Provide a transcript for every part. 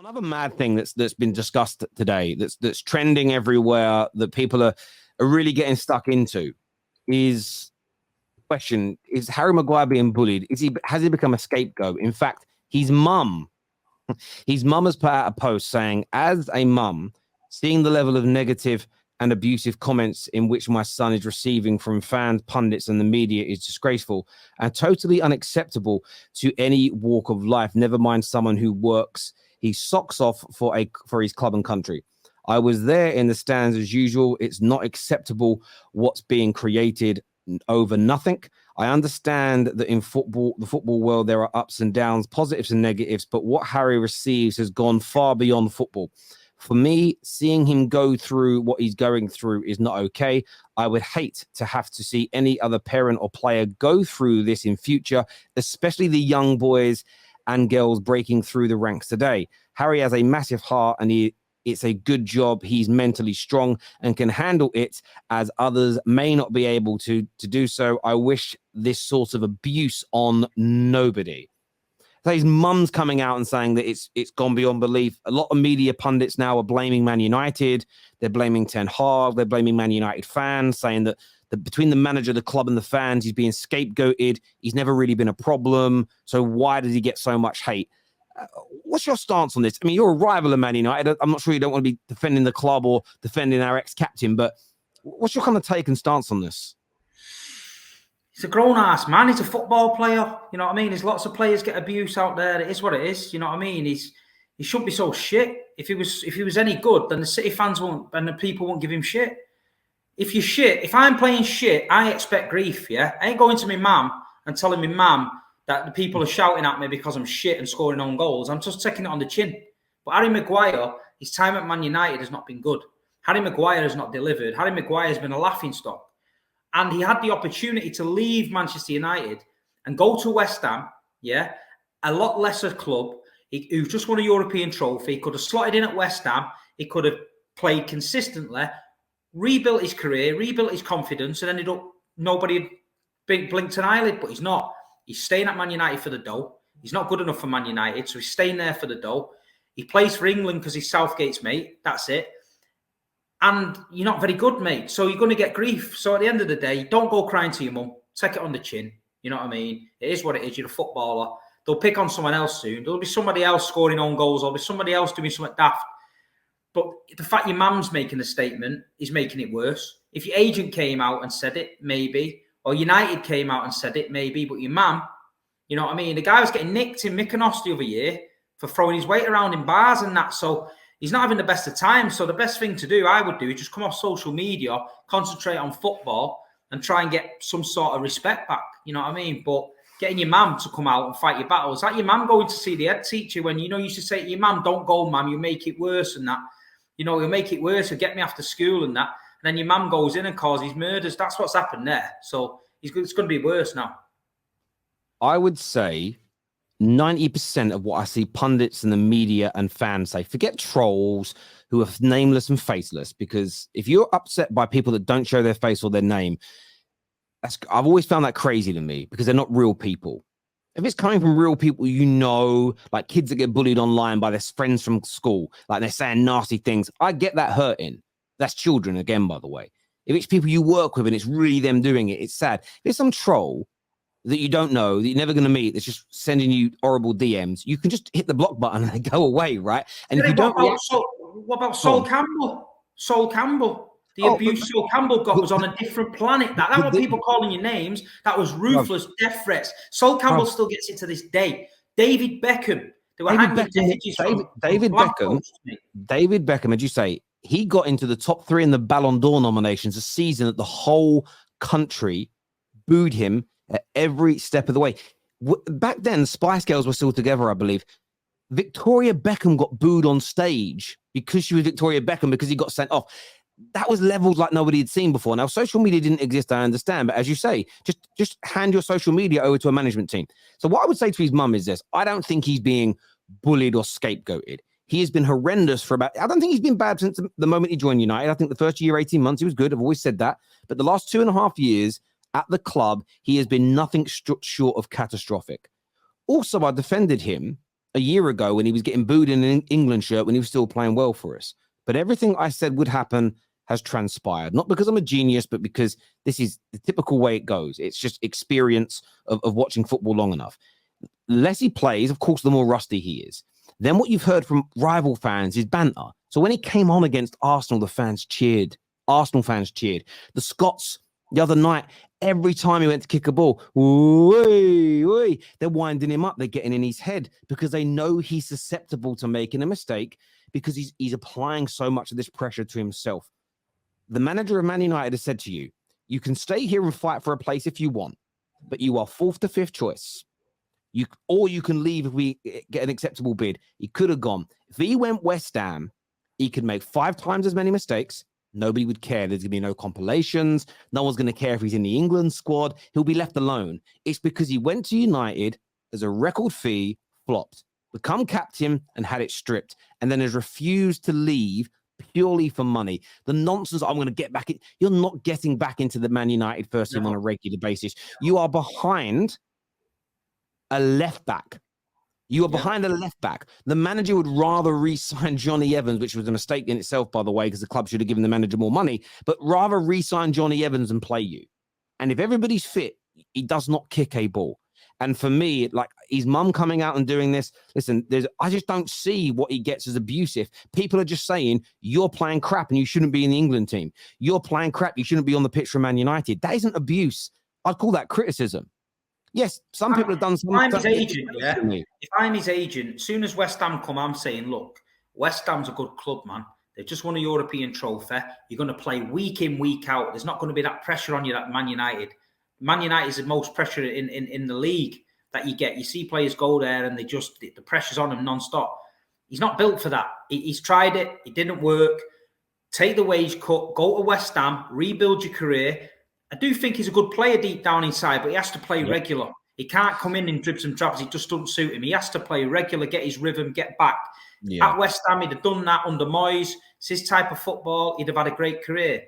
Another mad thing that's been discussed today, that's trending everywhere, that people are really getting stuck into, is question: is Harry Maguire being bullied? Has he become a scapegoat? In fact, his mum has put out a post saying, "As a mum, seeing the level of negative and abusive comments in which my son is receiving from fans, pundits, and the media is disgraceful and totally unacceptable to any walk of life. Never mind someone who works his socks off for his club and country. I was there in the stands as usual. It's not acceptable what's being created over nothing. I understand that in the football world, there are ups and downs, positives and negatives, but what Harry receives has gone far beyond football. For me, seeing him go through what he's going through is not okay. I would hate to have to see any other parent or player go through this in future, especially the young boys and girls breaking through the ranks today. Harry has a massive heart, and it's a good job. He's mentally strong and can handle it, as others may not be able to do so. I wish this sort of abuse on nobody." So his mum's coming out and saying that it's gone beyond belief. A lot of media pundits now are blaming Man United. They're blaming Ten Hag. They're blaming Man United fans, saying that between the manager, the club, and the fans, he's being scapegoated. He's never really been a problem. So why does he get so much hate? What's your stance on this? I mean, you're a rival of Man United. I'm not sure you don't want to be defending the club or defending our ex-captain, but what's your kind of take and stance on this? He's a grown-ass man. He's a football player. You know what I mean? There's lots of players get abuse out there. It is what it is. You know what I mean? He shouldn't be so shit. If he was any good, then the City fans won't, and the people won't give him shit. If you're shit, if I'm playing shit, I expect grief, yeah? I ain't going to my mum and telling my mum that the people are shouting at me because I'm shit and scoring own goals. I'm just taking it on the chin. But Harry Maguire, his time at Man United has not been good. Harry Maguire has not delivered. Harry Maguire has been a laughingstock. And he had the opportunity to leave Manchester United and go to West Ham, yeah, a lot lesser club. He just won a European trophy. He could have slotted in at West Ham. He could have played consistently, rebuilt his career, rebuilt his confidence, and ended up nobody blinked an eyelid, but he's not. He's staying at Man United for the dough. He's not good enough for Man United, so he's staying there for the dough. He plays for England because he's Southgate's mate. That's it. And you're not very good, mate. So you're going to get grief. So at the end of the day, don't go crying to your mum. Take it on the chin. You know what I mean? It is what it is. You're a footballer. They'll pick on someone else soon. There'll be somebody else scoring own goals. There'll be somebody else doing something daft. But the fact your mum's making a statement is making it worse. If your agent came out and said it, maybe. Or United came out and said it, maybe. But your mum, you know what I mean? The guy was getting nicked in Mykonos the other year for throwing his weight around in bars and that. So he's not having the best of times. So the best thing to do, I would do, is just come off social media, concentrate on football, and try and get some sort of respect back. You know what I mean? But getting your mum to come out and fight your battles, like your mum going to see the head teacher when, you know, you used to say to your mum, "Don't go, mum, you make it worse," and that. You know, you'll make it worse, or get me after school and that. And then your mum goes in and causes murders. That's what's happened there. So it's going to be worse now. I would say 90% of what I see pundits and the media and fans say, forget trolls who are nameless and faceless, because if you're upset by people that don't show their face or their name, I've always found that crazy to me, because they're not real people. If it's coming from real people, you know, like kids that get bullied online by their friends from school, like they're saying nasty things, I get that hurting. That's children again, by the way. If it's people you work with and it's really them doing it, it's sad. If it's some troll that you don't know, that you're never going to meet, that's just sending you horrible DMs, you can just hit the block button and they go away, right? And if you don't... What about Sol Campbell? Sol Campbell. The abuse Sol Campbell got was on a different planet. That was people calling you names. That was ruthless death threats. Sol Campbell still gets it to this day. David Beckham. They were David Beckham, as you say, he got into the top 3 in the Ballon d'Or nominations a season that the whole country booed him at every step of the way. Back then, Spice Girls were still together, I believe. Victoria Beckham got booed on stage because she was Victoria Beckham, because he got sent off. That was levels like nobody had seen before. Now, social media didn't exist, I understand. But as you say, just hand your social media over to a management team. So what I would say to his mum is this. I don't think he's being bullied or scapegoated. He has been horrendous for I don't think he's been bad since the moment he joined United. I think the first year, 18 months, he was good. I've always said that. But the last 2.5 years at the club, he has been nothing short of catastrophic. Also, I defended him a year ago when he was getting booed in an England shirt when he was still playing well for us. But everything I said would happen has transpired, not because I'm a genius, but because this is the typical way it goes. It's just experience of watching football long enough. The less he plays, of course, the more rusty he is. Then what you've heard from rival fans is banter. So when he came on against Arsenal, the fans cheered. Arsenal fans cheered. The Scots the other night, every time he went to kick a ball, they're winding him up. They're getting in his head because they know he's susceptible to making a mistake because he's applying so much of this pressure to himself. The manager of Man United has said to you, you can stay here and fight for a place if you want, but you are fourth to fifth choice. Or you can leave if we get an acceptable bid. He could have gone. If he went West Ham, he could make 5 times as many mistakes. Nobody would care. There's going to be no compilations. No one's going to care if he's in the England squad. He'll be left alone. It's because he went to United as a record fee, flopped, become captain and had it stripped, and then has refused to leave purely for money. The nonsense, I'm going to get back in. You're not getting back into the Man United first team on a regular basis. You are behind a left back. You are behind a left back. The manager would rather re-sign Johnny Evans, which was a mistake in itself, by the way, because the club should have given the manager more money, but rather re-sign Johnny Evans and play you. And if everybody's fit, he does not kick a ball. And for me, like his mum coming out and doing this, listen, I just don't see what he gets as abusive. People are just saying, you're playing crap and you shouldn't be in the England team. You're playing crap. You shouldn't be on the pitch for Man United. That isn't abuse. I'd call that criticism. Yes, some people have done some. If I'm his agent, if I'm his agent, as soon as West Ham come, I'm saying, look, West Ham's a good club, man. They've just won a European trophy. You're going to play week in, week out. There's not going to be that pressure on you at Man United. Man United is the most pressure in the league that you get. You see players go there and the pressure's on them non-stop. He's not built for that. He's tried it. It didn't work. Take the wage cut, go to West Ham, rebuild your career. I do think he's a good player deep down inside, but he has to play regular. He can't come in dribs and drabs. It just doesn't suit him. He has to play regular, get his rhythm, get back. At West Ham, he'd have done that under Moyes. It's his type of football. He'd have had a great career.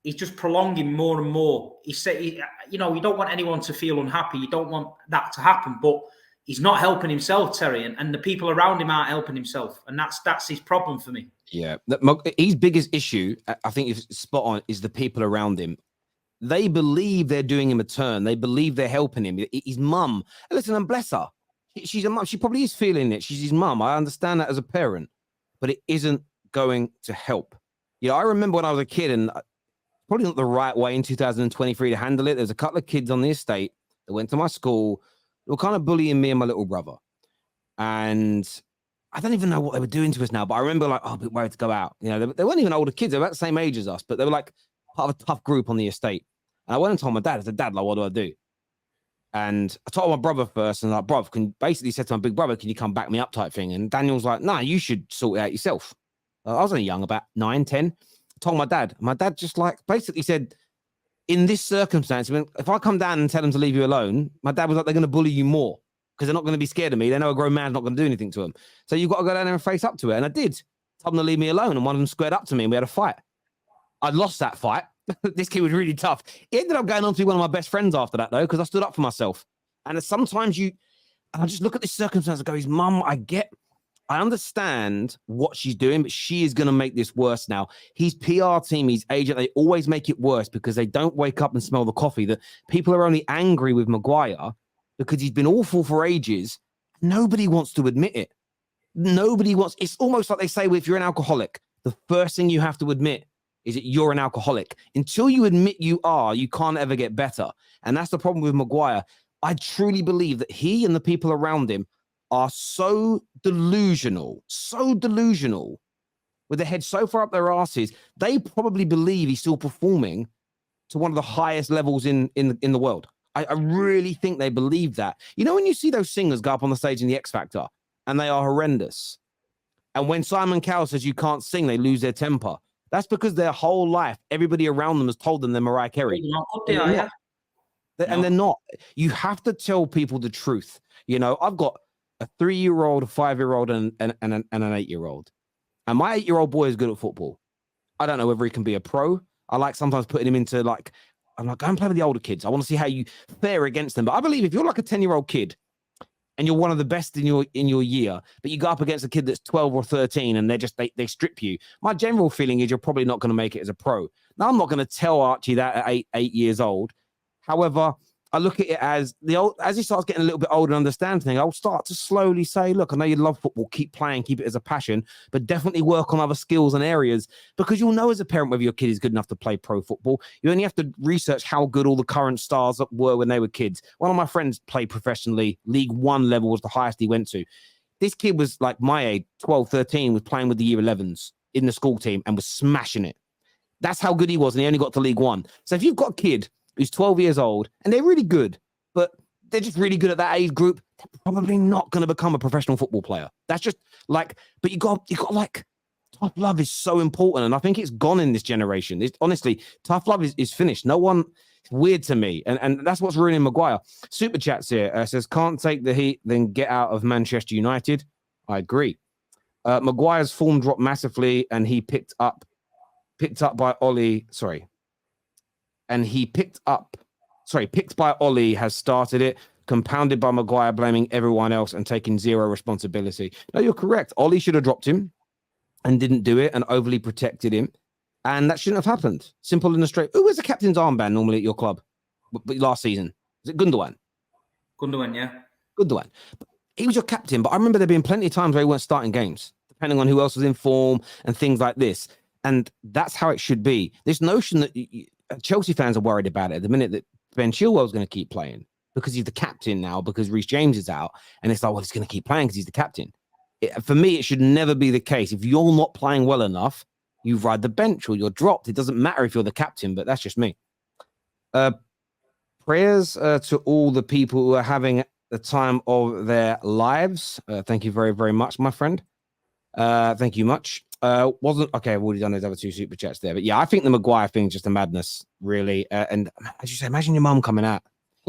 He's just prolonging more and more. He said, you don't want anyone to feel unhappy. You don't want that to happen, but he's not helping himself, Terry, and the people around him aren't helping himself, and that's his problem for me. Yeah, his biggest issue, I think, is spot on, is the people around him. They believe they're doing him a turn. They believe they're helping him. His mum, listen, and bless her, she's a mum. She probably is feeling it. She's his mum. I understand that as a parent, but it isn't going to help. I remember when I was a kid, and probably not the right way in 2023 to handle it. There's a couple of kids on the estate that went to my school. They were kind of bullying me and my little brother. And I don't even know what they were doing to us now, but I remember like, a bit worried to go out. They weren't even older kids. They were about the same age as us, but they were like part of a tough group on the estate. And I went and told my dad, I said, Dad, like, what do I do? And I told my brother first, and like, bro, basically said to my big brother, can you come back me up type thing? And Daniel's like, nah, you should sort it out yourself. I was only young, about 9, 10. Told my dad. My dad just like basically said, in this circumstance, if I come down and tell them to leave you alone, my dad was like, they're going to bully you more because they're not going to be scared of me. They know a grown man's not going to do anything to them. So you've got to go down there and face up to it. And I did. Told them to leave me alone. And one of them squared up to me and we had a fight. I lost that fight. This kid was really tough. He ended up going on to be one of my best friends after that, though, because I stood up for myself. And sometimes I just look at this circumstance and go, his mum, I understand what she's doing, but she is going to make this worse now. His PR team, his agent, they always make it worse because they don't wake up and smell the coffee. That people are only angry with Maguire because he's been awful for ages. Nobody wants to admit it. Nobody wants. It's almost like they say, well, if you're an alcoholic, the first thing you have to admit is that you're an alcoholic. Until you admit you are, you can't ever get better. And that's the problem with Maguire. I truly believe that he and the people around him are so delusional, with their head so far up their asses, they probably believe he's still performing to one of the highest levels in the world. I really think they believe that. When you see those singers go up on the stage in the X Factor and they are horrendous, and when Simon Cowell says you can't sing, they lose their temper. That's because their whole life, everybody around them has told them they're Mariah Carey. And they're not. You have to tell people the truth. I've got a 3-year-old, a 5-year-old, and an 8-year-old. And my 8-year-old boy is good at football. I don't know whether he can be a pro. I like sometimes putting him into I'm like, go and play with the older kids. I want to see how you fare against them. But I believe if you're like a 10-year-old kid and you're one of the best in your year, but you go up against a kid that's 12 or 13 and they strip you. My general feeling is you're probably not going to make it as a pro. Now, I'm not going to tell Archie that at eight years old. However, I look at it as as he starts getting a little bit older and understand things, I'll start to slowly say, look, I know you love football, keep playing, keep it as a passion, but definitely work on other skills and areas, because you'll know as a parent whether your kid is good enough to play pro football. You only have to research how good all the current stars were when they were kids. One of my friends played professionally. League One level was the highest he went to. This kid was like my age, 12, 13, was playing with the year 11s in the school team and was smashing it. That's how good he was, and he only got to League One. So if you've got a kid who's 12 years old and they're really good, but they're just really good at that age group, they're probably not going to become a professional football player. That's just like, but you got like, tough love is so important. And I think it's gone in this generation. Honestly, tough love is finished. No one, it's weird to me. And that's what's ruining Maguire. Super Chats here says, can't take the heat, then get out of Manchester United. I agree. Maguire's form dropped massively and he picked up by Ollie. Picked by Ollie has started it, compounded by Maguire blaming everyone else and taking zero responsibility. No, you're correct. Ollie should have dropped him and didn't do it and overly protected him. And that shouldn't have happened. Simple and straight. Who was the captain's armband normally at your club but last season? Was it Gundogan? Gundogan, yeah. Gundogan. He was your captain, but I remember there being plenty of times where he weren't starting games, depending on who else was in form and things like this. And that's how it should be. This notion that Chelsea fans are worried about it at the minute that Ben Chilwell's going to keep playing because he's the captain now, because Reece James is out. And it's like, well, he's going to keep playing because he's the captain. For me, it should never be the case. If you're not playing well enough, you ride the bench or you're dropped. It doesn't matter if you're the captain, but that's just me. Prayers to all the people who are having the time of their lives. Thank you very, very much, my friend. Thank you much. Wasn't okay. I've already done those other two super chats there, but yeah, I think the Maguire thing is just a madness, really. And as you say, imagine your mum coming out.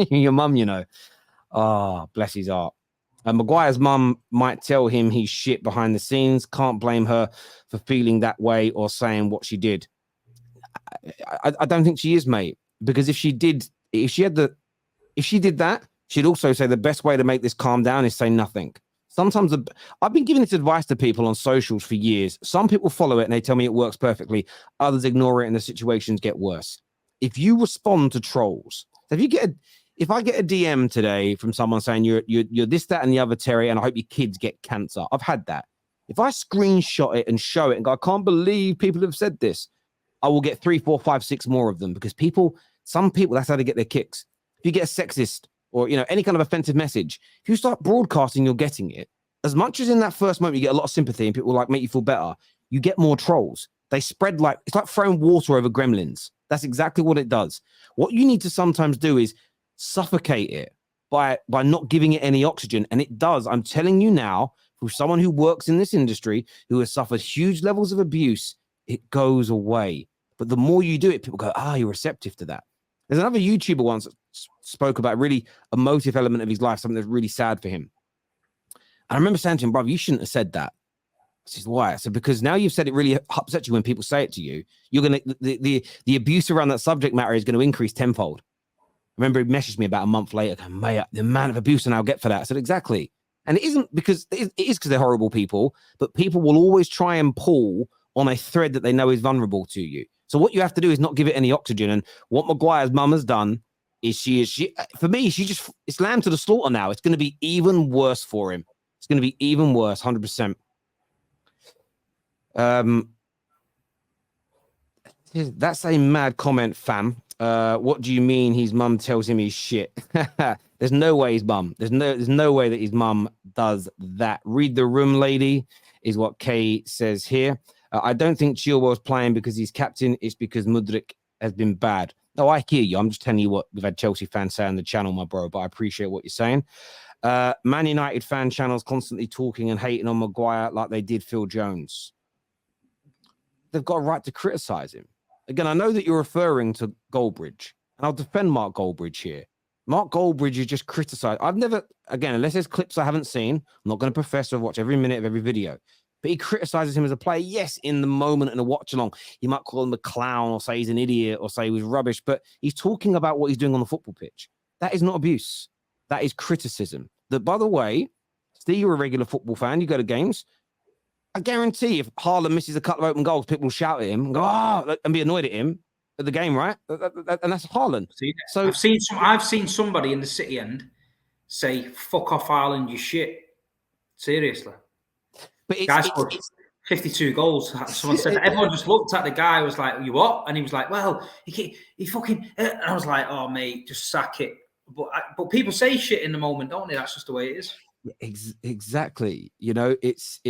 Your mum, you know. Oh, bless his heart. Maguire's mum might tell him he's shit behind the scenes. Can't blame her for feeling that way or saying what she did. I don't think she is, mate. Because if she did that, she'd also say the best way to make this calm down is say nothing. Sometimes I've been giving this advice to people on socials for years. Some people follow it and they tell me it works perfectly. Others ignore it and the situations get worse. If you respond to trolls, if I get a DM today from someone saying you're this, that, and the other, Terry, and I hope your kids get cancer. I've had that. If I screenshot it and show it and go, I can't believe people have said this, I will get 3, 4, 5, 6 more of them, because some people, that's how they get their kicks. If you get a sexist or, any kind of offensive message, if you start broadcasting, you're getting it. As much as in that first moment, you get a lot of sympathy and people make you feel better, you get more trolls. They spread it's like throwing water over gremlins. That's exactly what it does. What you need to sometimes do is suffocate it by not giving it any oxygen. And it does. I'm telling you now, for someone who works in this industry, who has suffered huge levels of abuse, it goes away. But the more you do it, people go, you're receptive to that. There's another YouTuber once that spoke about a really emotive element of his life, something that's really sad for him. And I remember saying to him, brother, you shouldn't have said that. I said, why? I said, because now you've said it really upsets you when people say it to you. You're going to, the abuse around that subject matter is going to increase tenfold. I remember he messaged me about a month later, going, mate, the amount of abuse I'll get for that. I said, exactly. And it isn't because, it is because they're horrible people, but people will always try and pull on a thread that they know is vulnerable to you. So what you have to do is not give it any oxygen. And what Maguire's mum has done is she for me, it's lamb to the slaughter now. It's going to be even worse for him. It's going to be even worse, 100%. That's a mad comment, fam. What do you mean his mum tells him he's shit? There's no way his mum. There's no way that his mum does that. Read the room, lady, is what Kay says here. I don't think Chilwell's playing because he's captain. It's because Mudryk has been bad. No, I hear you. I'm just telling you what we've had Chelsea fans say on the channel, my bro, but I appreciate what you're saying. Man United fan channels constantly talking and hating on Maguire like they did Phil Jones. They've got a right to criticize him. Again, I know that you're referring to Goldbridge, and I'll defend Mark Goldbridge here. Mark Goldbridge is just criticized. I've never, again, unless there's clips I haven't seen, I'm not going to profess to watch every minute of every video. But he criticizes him as a player. Yes, in the moment and a watch along, you might call him a clown or say he's an idiot or say he was rubbish, but he's talking about what he's doing on the football pitch. That is not abuse. That is criticism. that, by the way, Steve, you're a regular football fan. You go to games. I guarantee if Haaland misses a couple of open goals, people will shout at him and go, and be annoyed at him at the game, right? And that's Haaland. So I've seen somebody in the City end say, "Fuck off, Haaland, you shit." Seriously. But it's 52 goals. Someone said that. Everyone just looked at the guy, was like, "You what?" And he was like, "Well, he fucking." And I was like, "Oh, mate, just sack it." But people say shit in the moment, don't they? That's just the way it is. Exactly. You know, it's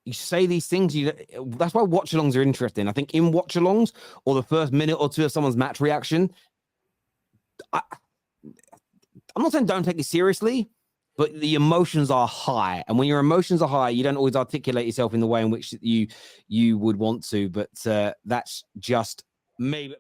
you say these things. That's why watch-alongs are interesting. I think in watch-alongs or the first minute or two of someone's match reaction, I'm not saying don't take it seriously, but the emotions are high, and when your emotions are high, you don't always articulate yourself in the way in which you would want to. But that's just me.